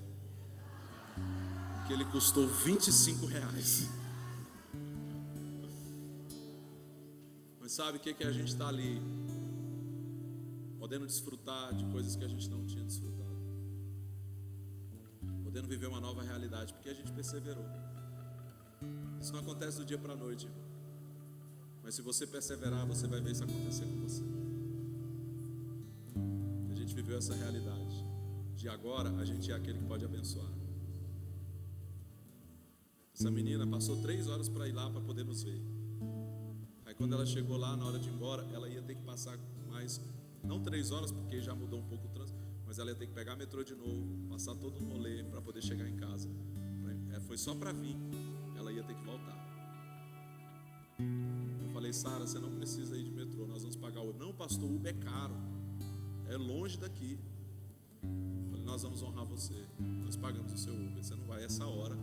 que ele custou R$25. Mas sabe o que a gente está ali podendo desfrutar de coisas que a gente não tinha desfrutado, podendo viver uma nova realidade, porque a gente perseverou. Isso não acontece do dia para a noite, irmão. Mas se você perseverar, você vai ver isso acontecer com você. A gente viveu essa realidade de agora a gente é aquele que pode abençoar. Essa menina passou 3 horas para ir lá para poder nos ver. Aí quando ela chegou lá, na hora de ir embora, ela ia ter que passar mais, não 3 horas, porque já mudou um pouco o trânsito, mas ela ia ter que pegar metrô de novo, passar todo um rolê para poder chegar em casa. Foi só para vir, ela ia ter que voltar. Eu falei: Sara, você não precisa ir de metrô, nós vamos pagar Uber. Não, pastor, Uber é caro, é longe daqui. Eu falei: nós vamos honrar você, nós pagamos o seu Uber, você não vai essa hora.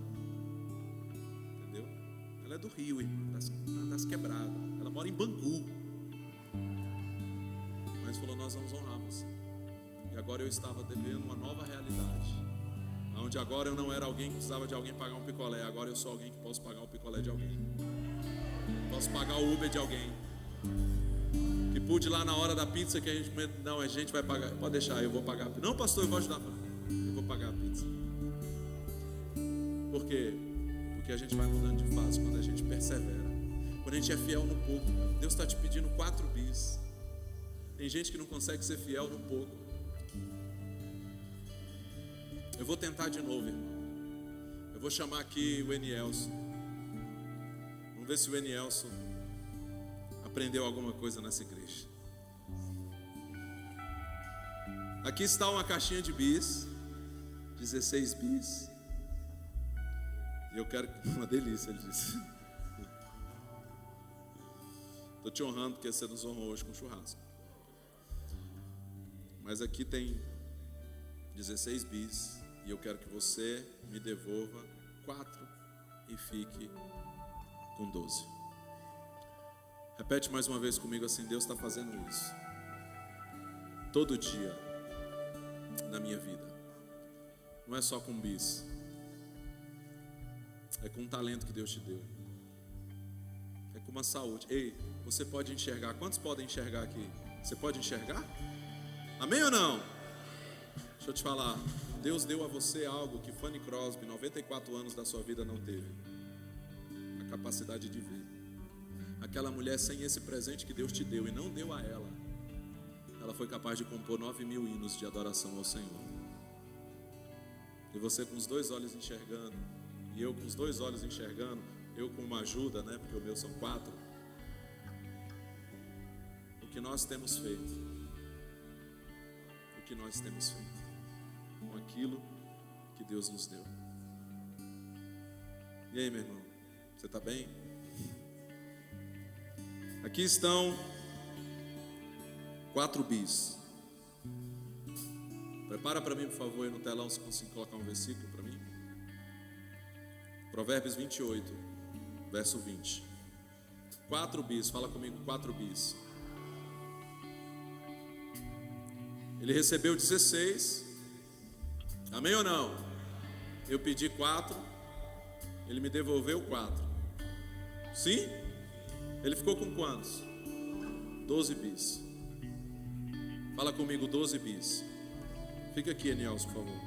Ela é do Rio, irmão, das quebradas. Ela mora em Bangu. Mas falou: nós vamos honrar você. E agora eu estava devendo uma nova realidade, onde agora eu não era alguém que precisava de alguém pagar um picolé. Agora eu sou alguém que posso pagar o picolé de alguém. Posso pagar o Uber de alguém. Que pude lá na hora da pizza que a gente... Não, a gente vai pagar. Pode deixar, eu vou pagar. Não, pastor, eu vou ajudar. Eu vou pagar a pizza. Por quê? Porque a gente vai mudando de fase quando a gente persevera. Quando a gente é fiel no pouco. Deus está te pedindo 4 bis. Tem gente que não consegue ser fiel no pouco. Eu vou tentar de novo, irmão. Eu vou chamar aqui o Enielson. Vamos ver se o Enielson aprendeu alguma coisa nessa igreja. Aqui está uma caixinha de bis. 16 bis. E eu quero... Uma delícia, ele disse. Estou te honrando porque você nos honrou hoje com churrasco. Mas aqui tem 16 bis. E eu quero que você me devolva 4 e fique com 12. Repete mais uma vez comigo assim: Deus está fazendo isso todo dia na minha vida. Não é só com bis. É com um talento que Deus te deu. É com uma saúde. Ei, você pode enxergar. Quantos podem enxergar aqui? Você pode enxergar? Amém ou não? Deixa eu te falar. Deus deu a você algo que Fanny Crosby, 94 anos da sua vida, não teve. A capacidade de ver. Aquela mulher sem esse presente que Deus te deu e não deu a ela, ela foi capaz de compor 9.000 hinos de adoração ao Senhor. E você com os 2 olhos enxergando, e eu com os 2 olhos enxergando, eu com uma ajuda, né? Porque o meu são 4. O que nós temos feito? O que nós temos feito com aquilo que Deus nos deu? E aí, meu irmão? Você está bem? Aqui estão 4 bis. Prepara para mim, por favor, aí no telão, se conseguir colocar um versículo para mim. Provérbios 28, verso 20. 4 bis, fala comigo, 4 bis. Ele recebeu 16. Amém ou não? Eu pedi 4. Ele me devolveu 4. Sim? Ele ficou com quantos? 12 bis. Fala comigo, 12 bis. Fica aqui, Enielson, por favor.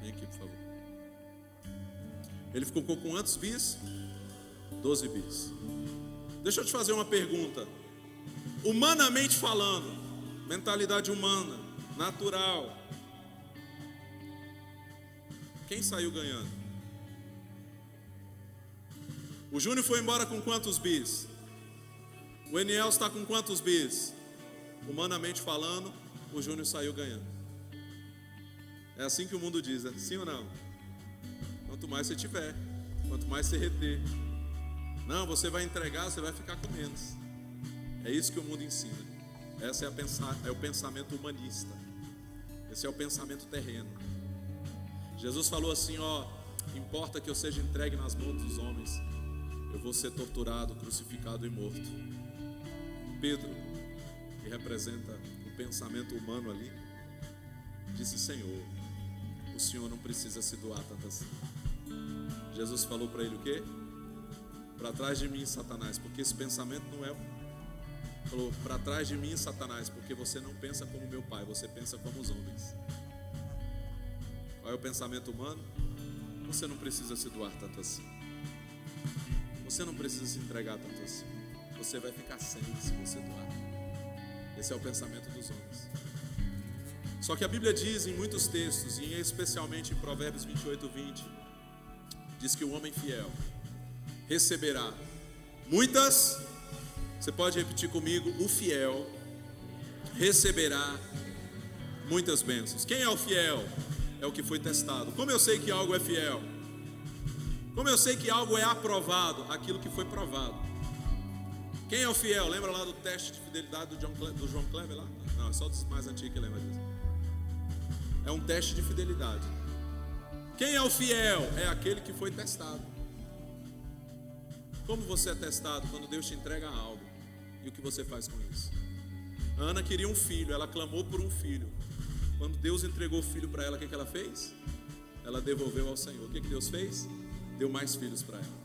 Vem aqui, por favor. Ele ficou com quantos bis? 12 bis. Deixa eu te fazer uma pergunta. Humanamente falando, mentalidade humana, natural, quem saiu ganhando? O Júnior foi embora com quantos bis? O Eniel está com quantos bis? Humanamente falando, o Júnior saiu ganhando. É assim que o mundo diz, né? Sim ou não? Quanto mais você tiver, quanto mais você reter. Não, você vai entregar, você vai ficar com menos. É isso que o mundo ensina. Esse é o pensamento humanista. Esse é o pensamento terreno. Jesus falou assim, ó, importa que eu seja entregue nas mãos dos homens, eu vou ser torturado, crucificado e morto. Pedro, que representa o pensamento humano ali, disse, Senhor, o Senhor não precisa se doar tanto assim. Jesus falou para ele o quê? Para trás de mim, Satanás, porque esse pensamento não é... Falou, para trás de mim, Satanás, porque você não pensa como meu pai, você pensa como os homens. Qual é o pensamento humano? Você não precisa se doar tanto assim. Você não precisa se entregar tanto assim. Você vai ficar sem se você doar. Esse é o pensamento dos homens. Só que a Bíblia diz em muitos textos, e especialmente em Provérbios 28, 20, diz que o homem fiel receberá muitas... Você pode repetir comigo? O fiel receberá muitas bênçãos. Quem é o fiel? É o que foi testado. Como eu sei que algo é fiel? Como eu sei que algo é aprovado? Aquilo que foi provado. Quem é o fiel? Lembra lá do teste de fidelidade do João Kleber lá? Não, é só dos mais antigos que lembra disso. É um teste de fidelidade. Quem é o fiel? É aquele que foi testado. Como você é testado? Quando Deus te entrega algo. E o que você faz com isso? A Ana queria um filho, ela clamou por um filho. Quando Deus entregou o filho para ela, o que ela fez? Ela devolveu ao Senhor. O que Deus fez? Deu mais filhos para ela.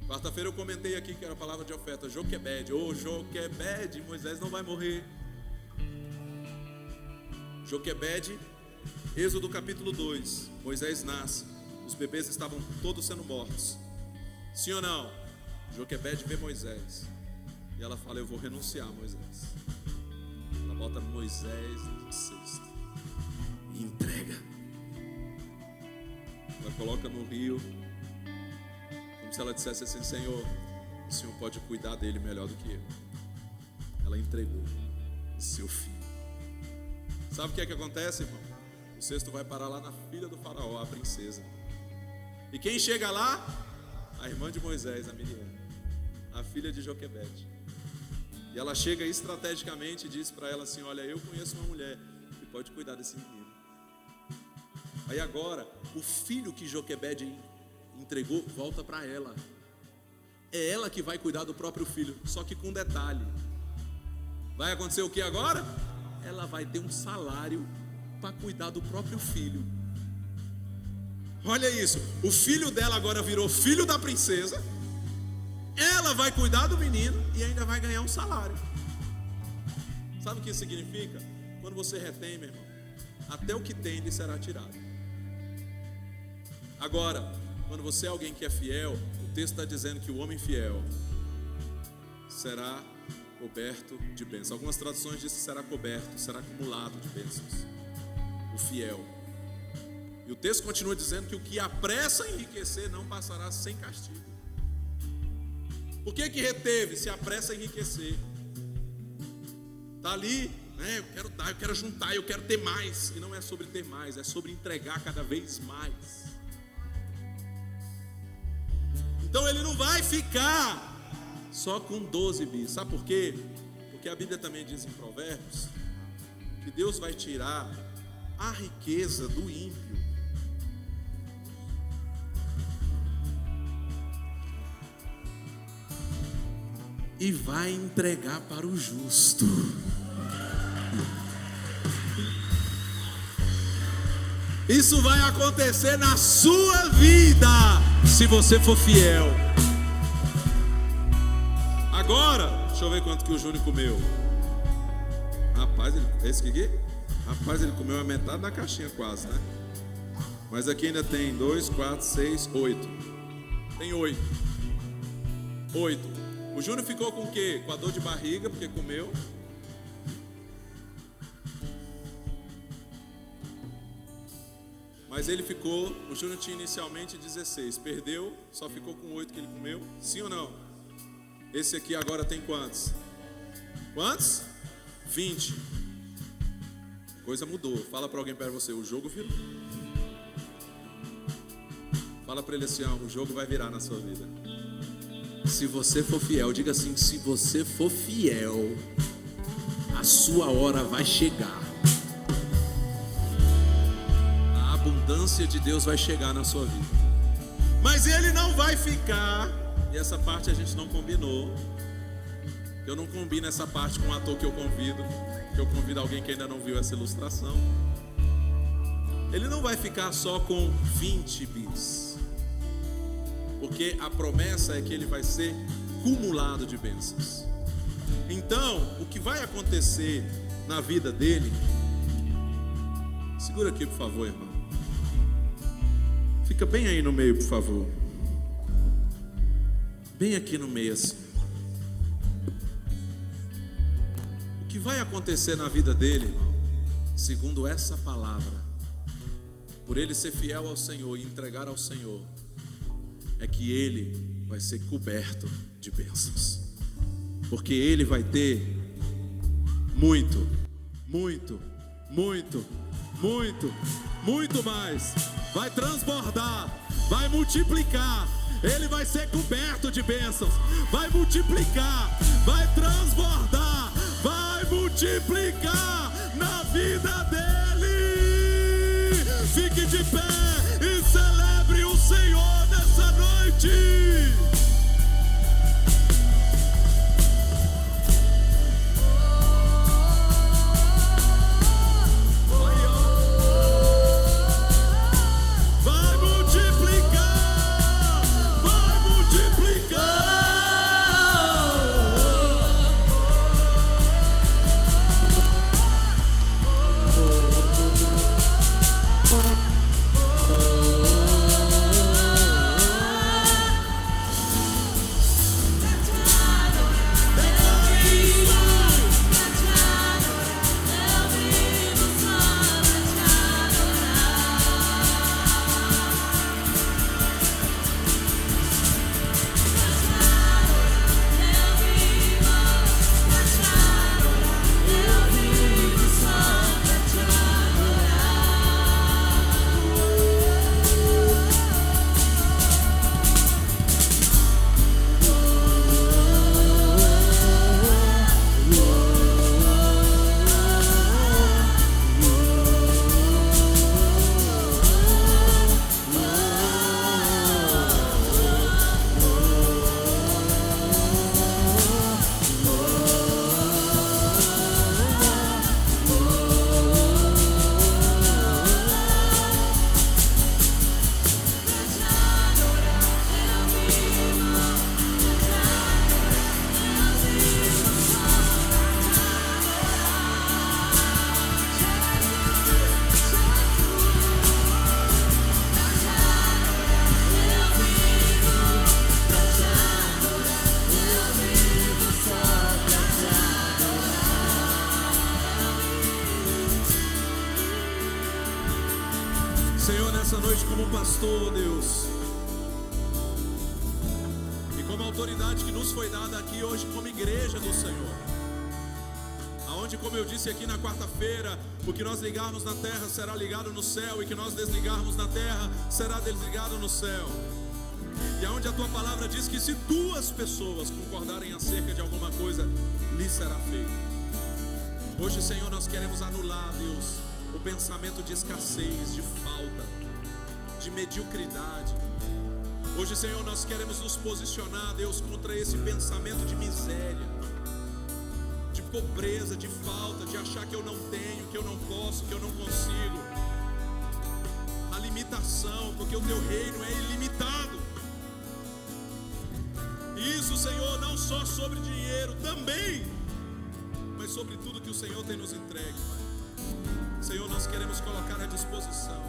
Quarta-feira eu comentei aqui que era a palavra de oferta, Joquebed. Ô, Joquebed, Moisés não vai morrer. Joquebed, Êxodo capítulo 2. Moisés nasce, os bebês estavam todos sendo mortos. Sim ou não? Joquebed vê Moisés e ela fala, eu vou renunciar a Moisés. Ela bota Moisés no cesto e entrega. Ela coloca no rio, como se ela dissesse assim, Senhor, o Senhor pode cuidar dele melhor do que eu. Ela entregou o seu filho. Sabe o que é que acontece, irmão? O cesto vai parar lá na filha do faraó, a princesa. E quem chega lá? A irmã de Moisés, a Miriam, a filha de Joquebed. E ela chega estrategicamente e diz para ela assim, olha, eu conheço uma mulher que pode cuidar desse menino. Aí agora, o filho que Joquebed entregou, volta para ela. É ela que vai cuidar do próprio filho, só que com um detalhe. Vai acontecer o que agora? Ela vai ter um salário para cuidar do próprio filho. Olha isso, o filho dela agora virou filho da princesa. Ela vai cuidar do menino e ainda vai ganhar um salário. Sabe o que isso significa? Quando você retém, meu irmão, até o que tem lhe será tirado. Agora, quando você é alguém que é fiel, o texto está dizendo que o homem fiel será coberto de bênçãos. Algumas traduções dizem que será coberto, será acumulado de bênçãos. O fiel. E o texto continua dizendo que o que apressa a enriquecer não passará sem castigo. Por que reteve? Se apressa a enriquecer. Está ali, né? Eu quero dar, eu quero juntar, eu quero ter mais. E não é sobre ter mais, é sobre entregar cada vez mais. Então ele não vai ficar só com 12 bis. Sabe por quê? Porque a Bíblia também diz em Provérbios que Deus vai tirar a riqueza do ímpio e vai entregar para o justo. Isso vai acontecer na sua vida, se você for fiel. Agora, deixa eu ver quanto que o Júnior comeu. Rapaz, esse aqui? Rapaz, ele comeu a metade da caixinha quase, né? Mas aqui ainda tem 2, 4, 6, 8. Tem 8. 8. O Júnior ficou com o quê? Com a dor de barriga, porque comeu. Mas ele ficou, o Júnior tinha inicialmente 16, perdeu, só ficou com 8 que ele comeu. Sim ou não? Esse aqui agora tem quantos? Quantos? 20. Coisa mudou. Fala para alguém perto de você, o jogo virou. Fala para ele assim, ó, o jogo vai virar na sua vida. Se você for fiel, diga assim, se você for fiel, a sua hora vai chegar. A abundância de Deus vai chegar na sua vida. Mas ele não vai ficar, e essa parte a gente não combinou. Eu não combino essa parte com o ator que eu convido alguém que ainda não viu essa ilustração. Ele não vai ficar só com 20 bis. Porque a promessa é que ele vai ser cumulado de bênçãos. Então, o que vai acontecer na vida dele... Segura aqui, por favor, irmão. Fica bem aí no meio, por favor. Bem aqui no meio, assim. O que vai acontecer na vida dele, irmão, segundo essa palavra, por ele ser fiel ao Senhor e entregar ao Senhor, é que ele vai ser coberto de bênçãos. Porque ele vai ter muito, muito, muito, muito, muito mais. Vai transbordar, vai multiplicar. Ele vai ser coberto de bênçãos. Vai multiplicar, vai transbordar, vai multiplicar na vida dele. Fique de pé e celebre o Senhor nessa noite. pastor, Deus. E como a autoridade que nos foi dada aqui hoje como igreja do Senhor, aonde, como eu disse aqui na quarta-feira, o que nós ligarmos na terra será ligado no céu, e o que nós desligarmos na terra será desligado no céu. E aonde a tua palavra diz que se duas pessoas concordarem acerca de alguma coisa, lhe será feito. Hoje, Senhor, nós queremos anular, Deus, o pensamento de escassez, de falta, de mediocridade. Hoje, Senhor, nós queremos nos posicionar, Deus, contra esse pensamento de miséria, de pobreza, de falta, de achar que eu não tenho, que eu não posso, que eu não consigo. A limitação, porque o teu reino é ilimitado. Isso, Senhor, não só sobre dinheiro, também, mas sobre tudo que o Senhor tem nos entregue, Pai. Senhor, nós queremos colocar à disposição.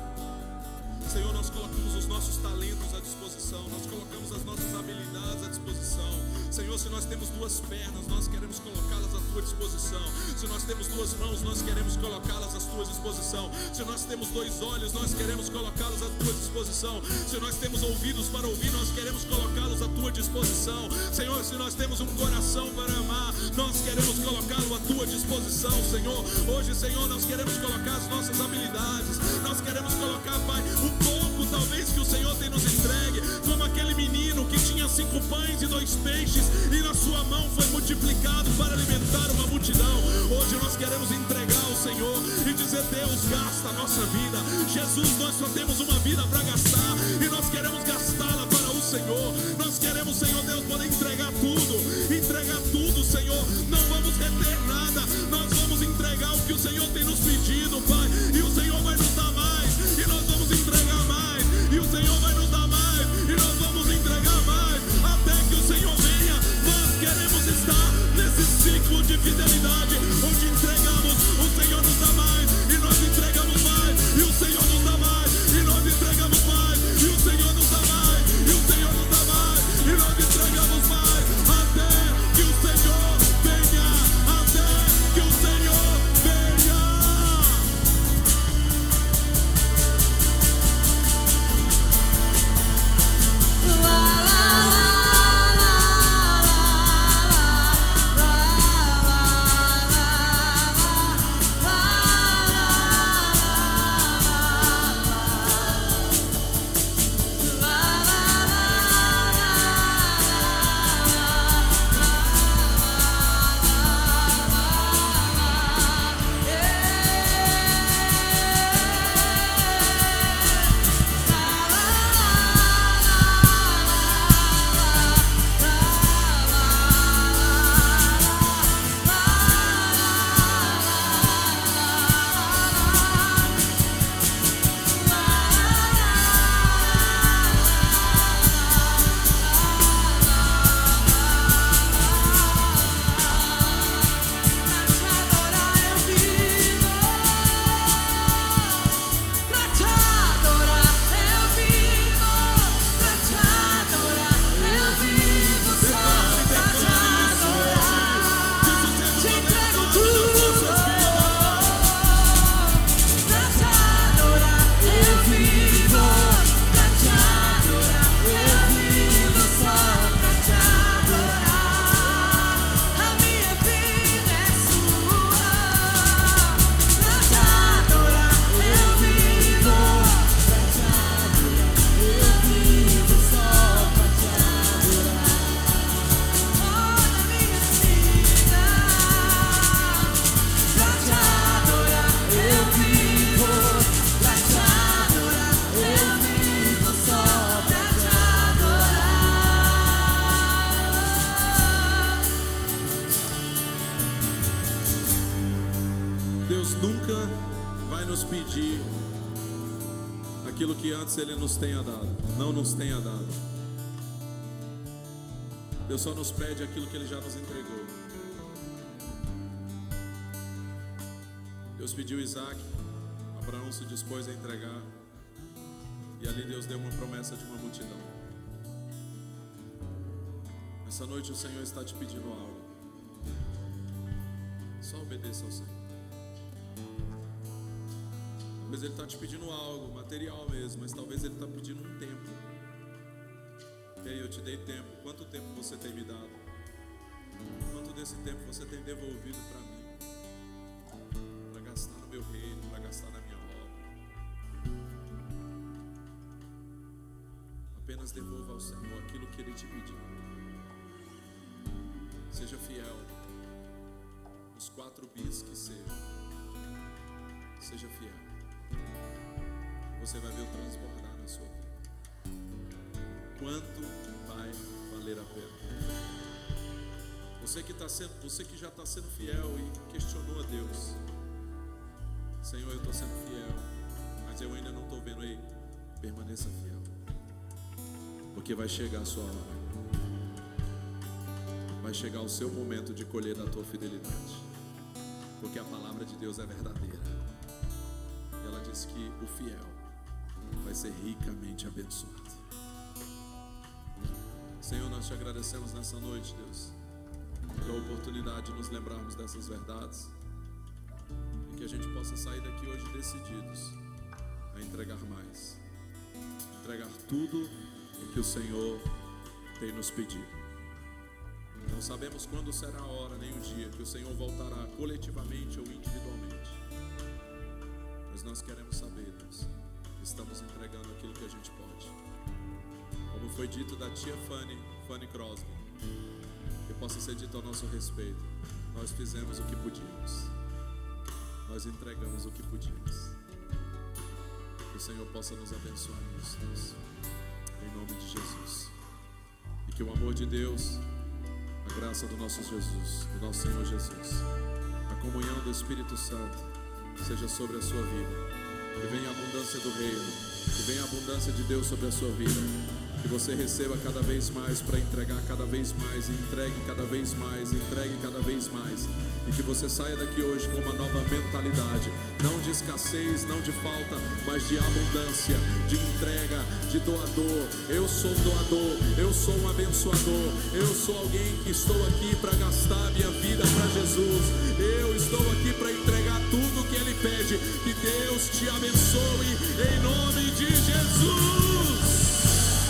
Senhor, nós colocamos os nossos talentos à disposição, nós colocamos as nossas habilidades à disposição. Senhor, se nós temos duas pernas, nós queremos colocá-las à tua disposição. Se nós temos duas mãos, nós queremos colocá-las à tua disposição. Se nós temos dois olhos, nós queremos colocá-los à tua disposição. Se nós temos ouvidos para ouvir, nós queremos colocá-los à tua disposição. Senhor, se nós temos um coração para amar, nós queremos colocá-lo à tua disposição, Senhor. Hoje, Senhor, nós queremos colocar as nossas habilidades, nós queremos colocar, Pai, o pouco talvez que o Senhor tem nos entregue, como aquele menino que tinha 5 pães e 2 peixes, e na sua mão foi multiplicado para alimentar uma multidão. Hoje nós queremos entregar ao Senhor e dizer: Deus, gasta a nossa vida. Jesus, nós só temos uma vida para gastar, e nós queremos gastá-la para o Senhor. Nós queremos, Senhor Deus, poder entregar tudo, Senhor. Não vamos reter nada, nós vamos entregar o que o Senhor tem nos pedido, Pai, e o Senhor vai nos dar mais, e nós vamos entregar mais, e o Senhor vai nos dar mais, e nós vamos entregar mais, até que o Senhor venha. Nós queremos estar nesse ciclo de fidelidade, onde entregamos, o Senhor nos dá mais, e nós entregamos mais, e o Senhor nos dá mais, e nós entregamos mais, e o Senhor nos dá mais, e o Senhor nos dá mais, e nós entregamos mais, até que o Senhor venha, até que o Senhor venha. Deus nunca vai nos pedir aquilo que antes Ele nos tenha dado, não nos tenha dado. Deus só nos pede aquilo que Ele já nos entregou. Deus pediu Isaac, Abraão se dispôs a entregar, e ali Deus deu uma promessa de uma multidão. Essa noite o Senhor está te pedindo algo. Só obedeça ao Senhor. Talvez Ele está te pedindo algo, material mesmo, mas talvez Ele está pedindo um tempo. E aí, eu te dei tempo. Quanto tempo você tem me dado? Quanto desse tempo você tem devolvido para mim? Para gastar no meu reino, para gastar na minha obra. Apenas devolva ao Senhor aquilo que Ele te pediu. Seja fiel. Os 4 bis que sejam. Seja fiel. Você vai ver o transbordar na sua vida. Quanto vai valer a pena? Você que já está sendo fiel e questionou a Deus. Senhor, eu estou sendo fiel, mas eu ainda não estou vendo. Ei, permaneça fiel, porque vai chegar a sua hora. Vai chegar o seu momento de colher da tua fidelidade, porque a palavra de Deus é verdadeira. E ela diz que o fiel vai ser ricamente abençoado. Senhor, nós te agradecemos nessa noite, Deus, pela oportunidade de nos lembrarmos dessas verdades e que a gente possa sair daqui hoje decididos a entregar mais, entregar tudo o que o Senhor tem nos pedido. Não sabemos quando será a hora nem o dia que o Senhor voltará coletivamente ou individualmente, mas nós queremos saber, Deus, que estamos entregando aquilo que a gente pode. Como foi dito da tia Fanny Crosby, que possa ser dito ao nosso respeito: nós fizemos o que podíamos, nós entregamos o que podíamos. Que o Senhor possa nos abençoar nisso, Deus, em nome de Jesus. E que o amor de Deus, a graça do nosso Jesus, do nosso Senhor Jesus, a comunhão do Espírito Santo seja sobre a sua vida. Que venha a abundância do reino, que venha a abundância de Deus sobre a sua vida. Que você receba cada vez mais para entregar cada vez mais, e entregue cada vez mais, entregue cada vez mais. E que você saia daqui hoje com uma nova mentalidade, não de escassez, não de falta, mas de abundância, de entrega, de doador. Eu sou doador, eu sou um abençoador, eu sou alguém que estou aqui para gastar minha vida para Jesus. Eu